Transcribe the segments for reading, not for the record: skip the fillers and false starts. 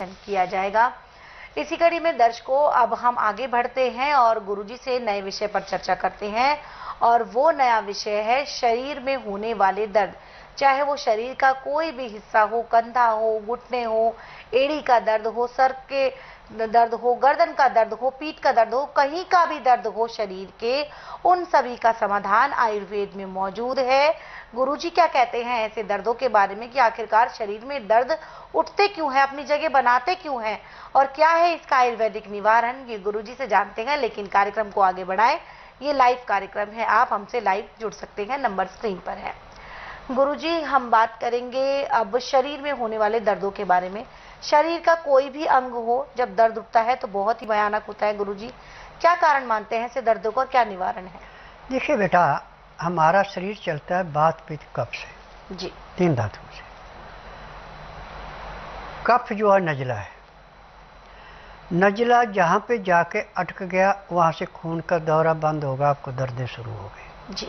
किया जाएगा। इसी कड़ी में दर्शकों अब हम आगे बढ़ते हैं और गुरुजी से नए विषय पर चर्चा करते हैं और वो नया विषय है शरीर में होने वाले दर्द। चाहे वो शरीर का कोई भी हिस्सा हो, कंधा हो, घुटने हो, एड़ी का दर्द हो, सर के दर्द हो, गर्दन का दर्द हो, पीठ का दर्द हो, कहीं का भी दर्द हो शरीर के, उन सभी का समाधान आयुर्वेद में मौजूद है। गुरुजी क्या कहते हैं ऐसे दर्दों के बारे में कि आखिरकार शरीर में दर्द उठते क्यों हैं, अपनी जगह बनाते क्यों हैं और क्या है इसका आयुर्वेदिक निवारण, ये गुरुजी से जानते हैं। लेकिन कार्यक्रम को आगे बढ़ाएं, ये लाइव कार्यक्रम है, आप हमसे लाइव जुड़ सकते हैं, नंबर स्क्रीन पर है। गुरुजी हम बात करेंगे अब शरीर में होने वाले दर्दों के बारे में। शरीर का कोई भी अंग हो जब दर्द उठता है तो बहुत ही भयानक होता है। गुरुजी क्या कारण मानते हैं ऐसे दर्दों का, क्या निवारण है? देखिए बेटा, हमारा शरीर चलता है वात पित्त कफ से जी, 3 धातुओं से। कफ जो है नजला है, नजला जहाँ पे जाके अटक गया वहाँ से खून का दौरा बंद होगा, आपको दर्दें शुरू हो गई जी।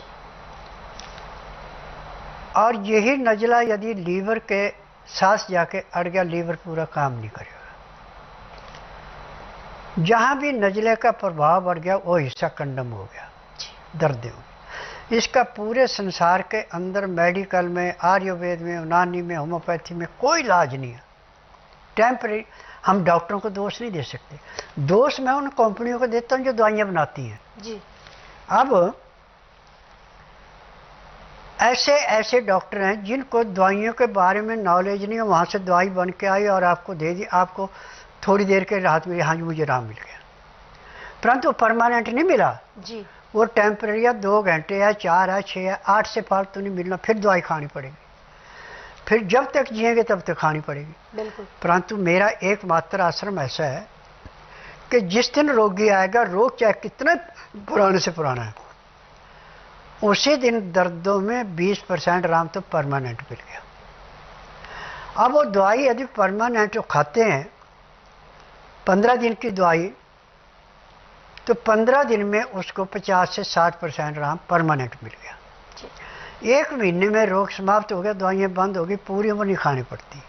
और यही नजला यदि लीवर के सांस जाके अड़ गया, लीवर पूरा काम नहीं करेगा। जहाँ भी नजले का प्रभाव बढ़ गया वो हिस्सा कंडम हो गया, दर्द हो गई। इसका पूरे संसार के अंदर मेडिकल में, आयुर्वेद में, यूनानी में, होम्योपैथी में कोई इलाज नहीं है। टेम्परेरी, हम डॉक्टरों को दोष नहीं दे सकते, दोष मैं उन कंपनियों को देता हूँ जो दवाइयाँ बनाती हैं जी। अब ऐसे ऐसे डॉक्टर हैं जिनको दवाइयों के बारे में नॉलेज नहीं है, वहाँ से दवाई बन के आई और आपको दे दी, आपको थोड़ी देर के राहत मिली, हाँ जी मुझे आराम मिल गया, परंतु परमानेंट नहीं मिला जी। वो टेम्परेरी है, 2 घंटे है, 4 है, 6 है, 8 से फालतू नहीं मिलना, फिर दवाई खानी पड़ेगी, फिर जब तक जिएंगे तब तक खानी पड़ेगी। बिल्कुल। परंतु मेरा एकमात्र आश्रम ऐसा है कि जिस दिन रोगी आएगा, रोग चाहे कितना पुराने से पुराना है, उसी दिन दर्दों में 20% आराम तो परमानेंट मिल गया। अब वो दवाई यदि परमानेंट खाते हैं 15 दिन की दवाई, तो 15 दिन में उसको 50 से 60% आराम परमानेंट मिल गया। 1 महीने में रोग समाप्त हो गया, दवाइयाँ बंद हो गई, पूरी उम्र नहीं खानी पड़ती।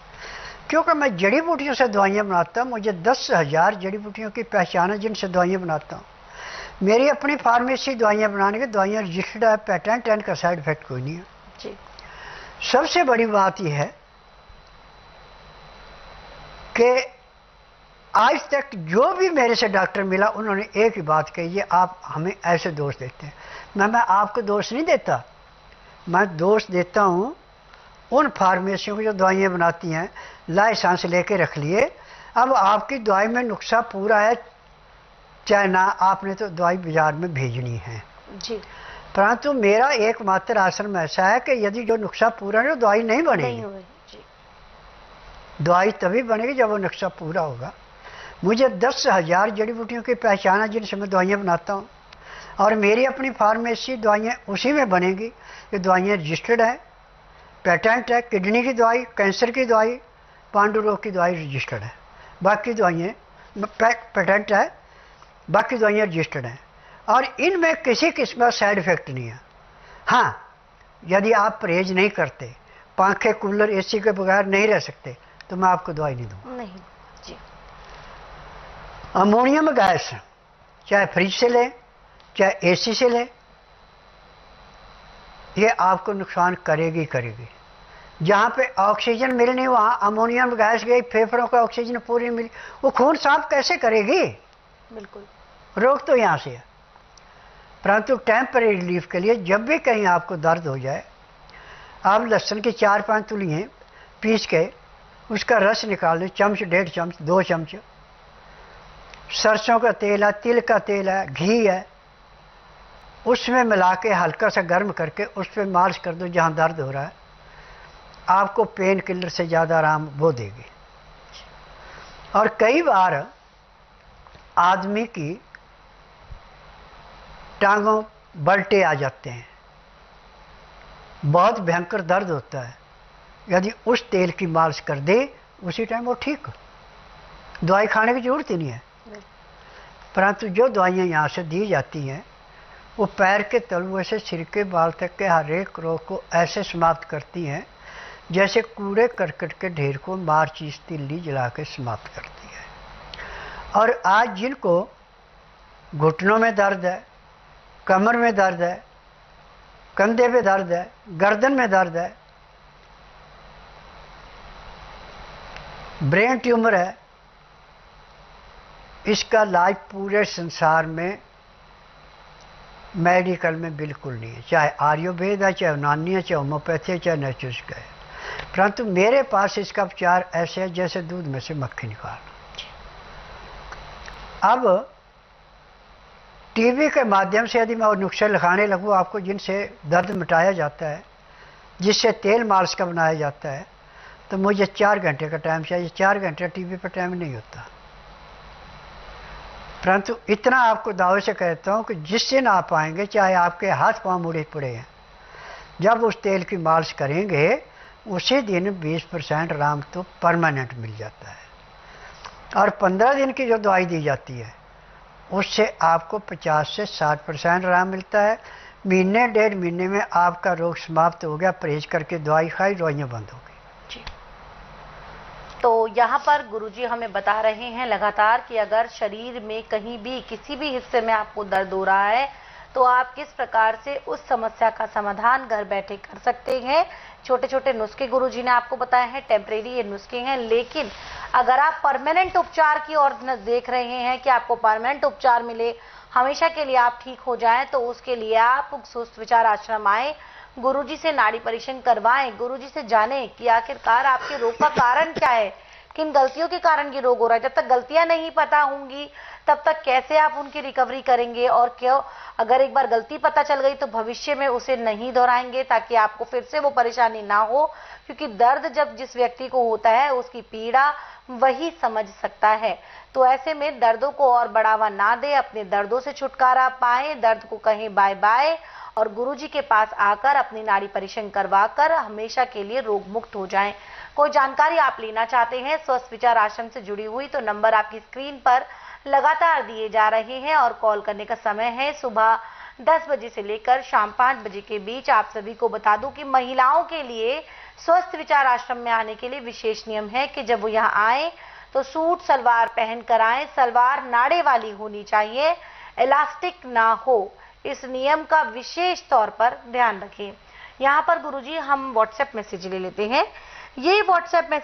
क्योंकि मैं जड़ी बूटियों से दवाइयाँ बनाता हूँ, मुझे 10,000 जड़ी बूटियों की पहचान है जिनसे दवाइयाँ बनाता हूँ। मेरी अपनी फार्मेसी दवाइयाँ बनाने की, दवाइयाँ रजिस्टर्ड है, पेटेंट है, इनका साइड इफेक्ट कोई नहीं है जी। सबसे बड़ी बात यह है कि आज तक जो भी मेरे से डॉक्टर मिला उन्होंने एक ही बात कही है, आप हमें ऐसे दोष देते हैं। मैं आपको दोष नहीं देता, मैं दोष देता हूँ उन फार्मेसियों की जो दवाइयाँ बनाती हैं, लाइसेंस लेके रख लिए, अब आपकी दवाई में नुक्सा पूरा है चाहे ना, आपने तो दवाई बाजार में भेजनी है जी। परंतु मेरा एकमात्र आश्रम ऐसा है कि यदि जो नुक्सा पूरा नहीं, दवाई नहीं बनेगी। जी। दवाई तभी बनेगी जब वो नुक्सा पूरा होगा। मुझे 10,000 जड़ी बूटियों की पहचान है जिनसे मैं दवाइयाँ बनाता हूँ और मेरी अपनी फार्मेसी दवाइयाँ उसी में बनेगी। ये दवाइयाँ रजिस्टर्ड है, पेटेंट है, किडनी की दवाई, कैंसर की दवाई, पांडु रोग की दवाई रजिस्टर्ड है, बाकी दवाइयाँ पेटेंट है, बाकी दवाइयाँ रजिस्टर्ड हैं और इनमें किसी किस्म का साइड इफेक्ट नहीं है। हाँ, यदि आप परहेज नहीं करते, पंखे, कूलर, एसी के बगैर नहीं रह सकते, तो मैं आपको दवाई नहीं दूंगा। नहीं जी। अमोनियम गैस चाहे फ्रिज से लें चाहे एसी से लें, ये आपको नुकसान करेगी करेगी। जहाँ पे ऑक्सीजन मिलनी वहाँ अमोनियम गैस गई, फेफड़ों का ऑक्सीजन पूरी मिली, वो खून साफ कैसे करेगी? बिल्कुल। रोग तो यहाँ से है। परंतु टेम्परेरी रिलीफ के लिए जब भी कहीं आपको दर्द हो जाए, आप लहसुन की 4-5 तुलियाँ पीस के उसका रस निकाल लें, चम्मच, 1.5 चम्मच, 2 चम्मच। सरसों का तेल है, तिल का तेल है, घी है, उसमें मिला के हल्का सा गर्म करके उस पर मालिश कर दो जहाँ दर्द हो रहा है, आपको पेन किलर से ज़्यादा आराम वो देगी। और कई बार आदमी की टांगों बल्टे आ जाते हैं, बहुत भयंकर दर्द होता है, यदि उस तेल की मालिश कर दे उसी टाइम वो ठीक, दवाई खाने की जरूरत ही नहीं है। परंतु जो दवाइयाँ यहाँ से दी जाती हैं वो पैर के तलुए से सिर के बाल तक के हर एक रोग को ऐसे समाप्त करती हैं जैसे कूड़े करकट के ढेर को माचिस तिल्ली जला के समाप्त करती है। और आज जिनको घुटनों में दर्द है, कमर में दर्द है, कंधे पे दर्द है, गर्दन में दर्द है, ब्रेन ट्यूमर है, इसका इलाज पूरे संसार में मेडिकल में बिल्कुल नहीं है, चाहे आयुर्वेद है, चाहे यूनानी है, चाहे होम्योपैथी है, चाहे नेचुरल है। परंतु मेरे पास इसका उपचार ऐसे है जैसे दूध में से मक्खी निकालना। अब टीवी के माध्यम से यदि मैं वो नुस्खे लिखाने लगूँ आपको जिनसे दर्द मिटाया जाता है, जिससे तेल मालिश का बनाया जाता है, तो मुझे 4 घंटे का टाइम चाहिए। 4 घंटे टीवी पर टाइम नहीं होता। परंतु इतना आपको दावे से कहता हूँ कि जिस दिन आप आएंगे, चाहे आपके हाथ पांव मुड़े पड़े हैं, जब उस तेल की मालिश करेंगे उसी दिन 20% आराम तो परमानेंट मिल जाता है। और 15 दिन की जो दवाई दी जाती है उससे आपको 50 से 60% आराम मिलता है। महीने 1.5 महीने में आपका रोग समाप्त हो गया। परहेज करके दवाई खाई, दवाइयाँ बंद हो गई। तो यहाँ पर गुरुजी हमें बता रहे हैं लगातार कि अगर शरीर में कहीं भी किसी भी हिस्से में आपको दर्द हो रहा है तो आप किस प्रकार से उस समस्या का समाधान घर बैठे कर सकते हैं। छोटे छोटे नुस्खे गुरुजी ने आपको बताए हैं, टेम्परेरी ये नुस्खे हैं, लेकिन अगर आप परमानेंट उपचार की ओर देख रहे हैं कि आपको परमानेंट उपचार मिले, हमेशा के लिए आप ठीक हो जाएं, तो उसके लिए आप स्वस्थ विचार आश्रम आए, गुरुजी से नाड़ी परीक्षण करवाएं, गुरुजी से जानें कि आखिरकार आपके रोग का कारण क्या है, किन गलतियों के कारण ये रोग हो रहा है। जब तक गलतियां नहीं पता होंगी तब तक कैसे आप उनकी रिकवरी करेंगे, और क्यों अगर एक बार गलती पता चल गई तो भविष्य में उसे नहीं दोहराएंगे ताकि आपको फिर से वो परेशानी ना हो। क्योंकि दर्द जब जिस व्यक्ति को होता है उसकी पीड़ा वही समझ सकता है। तो ऐसे में दर्दों को और बढ़ावा ना दे, अपने दर्दों से छुटकारा पाए, दर्द को कहें बाय बाय और गुरुजी के पास आकर अपनी नाड़ी परीक्षण करवाकर हमेशा के लिए रोग मुक्त हो जाएं। कोई जानकारी आप लेना चाहते हैं स्वस्थ विचार आश्रम से जुड़ी हुई तो नंबर आपकी स्क्रीन पर लगातार दिए जा रहे हैं और कॉल करने का समय है सुबह 10 बजे से लेकर शाम 5 बजे के बीच। आप सभी को बता दूं कि महिलाओं के लिए स्वस्थ विचार आश्रम में आने के लिए विशेष नियम है कि जब वो यहाँ आए तो सूट सलवार पहन कर आए, सलवार नाड़े वाली होनी चाहिए, इलास्टिक ना हो। इस नियम का विशेष तौर पर ध्यान रखें। यहाँ पर गुरुजी हम व्हाट्सएप मैसेज ले लेते हैं। ये व्हाट्सएप मैसेज